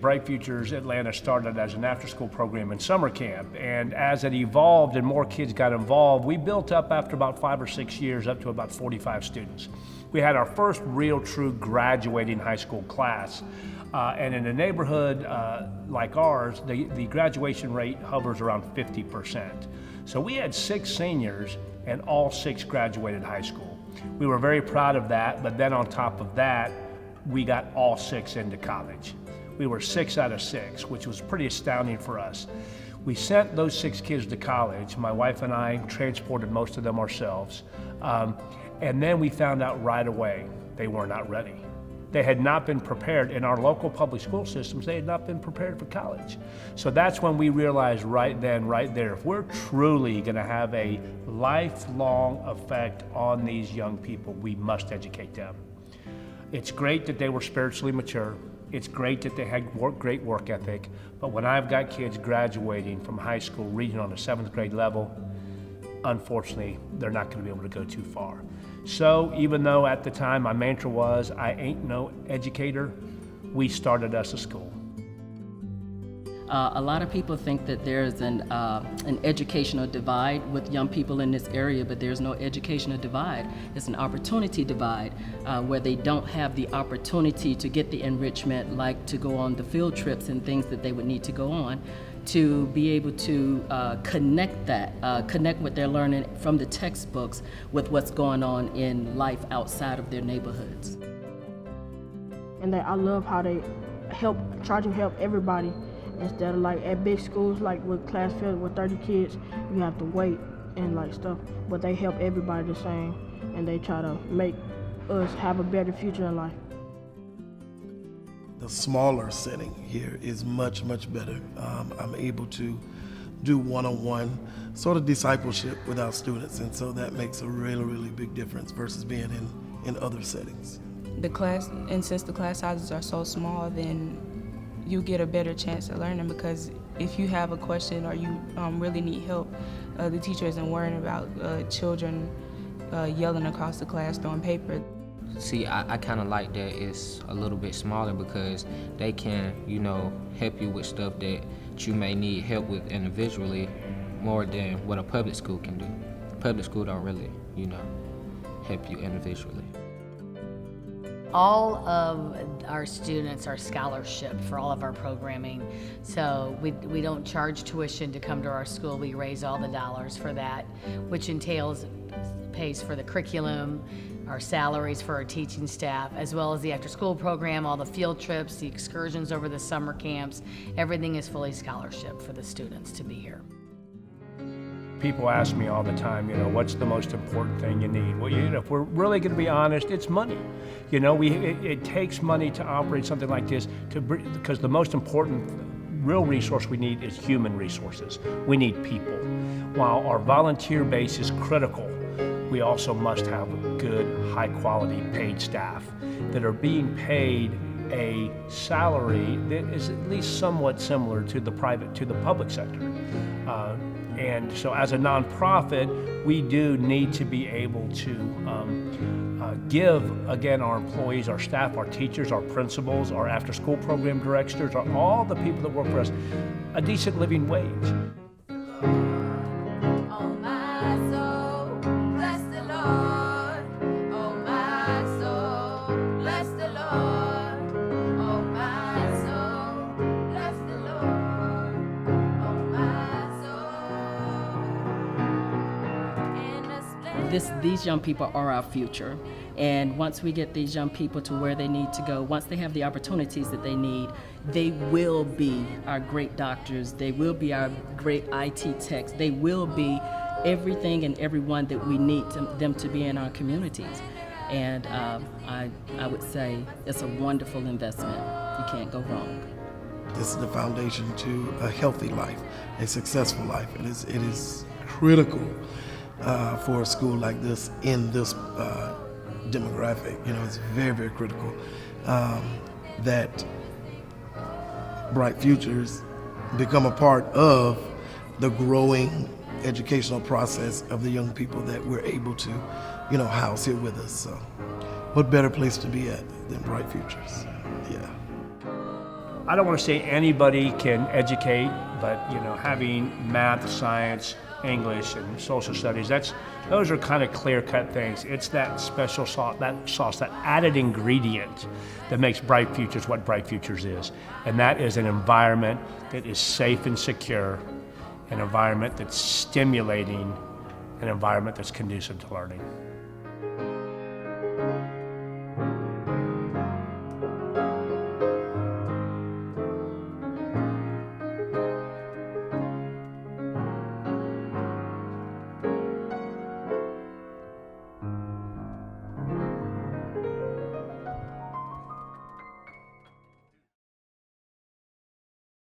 Bright Futures Atlanta started as an after-school program in summer camp, and as it evolved and more kids got involved, we built up after about 5 or 6 years up to about 45 students. We had our first real true graduating high school class, and in a neighborhood like ours, the graduation rate hovers around 50%. So we had 6 seniors and all 6 graduated high school. We were very proud of that, but then on top of that, we got all 6 into college. We were 6 out of 6, which was pretty astounding for us. We sent those 6 kids to college. My wife and I transported most of them ourselves. And then we found out right away they were not ready. They had not been prepared. In our local public school systems, they had not been prepared for college. So that's when we realized right then, right there, if we're truly gonna have a lifelong effect on these young people, we must educate them. It's great that they were spiritually mature. It's great that they had great work ethic, but when I've got kids graduating from high school, reading on a 7th grade level, unfortunately, they're not gonna be able to go too far. So even though at the time my mantra was, I ain't no educator, we started us a school. A lot of people think that there's an educational divide with young people in this area, but there's no educational divide. It's an opportunity divide where they don't have the opportunity to get the enrichment, like to go on the field trips and things that they would need to go on, to be able to connect what they're learning from the textbooks with what's going on in life outside of their neighborhoods. And I love how they try to help everybody. Instead of like at big schools, like with class filled with 30 kids, you have to wait and like stuff. But they help everybody the same, and they try to make us have a better future in life. The smaller setting here is much, much better. I'm able to do one-on-one sort of discipleship with our students, and so that makes a really, really big difference versus being in other settings. Since the class sizes are so small, then you get a better chance at learning, because if you have a question or you really need help, the teacher isn't worrying about children yelling across the class throwing paper. See, I kind of like that it's a little bit smaller because they can, help you with stuff that you may need help with individually more than what a public school can do. Public school don't really, help you individually. All of our students are scholarship for all of our programming. So we don't charge tuition to come to our school. We raise all the dollars for that, which pays for the curriculum, our salaries for our teaching staff, as well as the after-school program, all the field trips, the excursions over the summer camps. Everything is fully scholarship for the students to be here. People ask me all the time, what's the most important thing you need? Well, if we're really going to be honest, it's money. It takes money to operate something like this, because the most important real resource we need is human resources. We need people. While our volunteer base is critical, we also must have good, high-quality paid staff that are being paid a salary that is at least somewhat similar to the public sector. And so as a nonprofit, we do need to be able to give, again, our employees, our staff, our teachers, our principals, our after-school program directors, all the people that work for us, a decent living wage. These young people are our future, and once we get these young people to where they need to go, once they have the opportunities that they need, they will be our great doctors, they will be our great IT techs, they will be everything and everyone that we need them to be in our communities. And I would say it's a wonderful investment. You can't go wrong. This is the foundation to a healthy life, a successful life. It is critical for a school like this in this demographic. It's very, very critical that Bright Futures become a part of the growing educational process of the young people that we're able to, house here with us. So what better place to be at than Bright Futures? Yeah. I don't want to say anybody can educate, but having math, science, English, and social studies, those are kind of clear-cut things. It's that special sauce, that added ingredient that makes Bright Futures what Bright Futures is. And that is an environment that is safe and secure, an environment that's stimulating, an environment that's conducive to learning.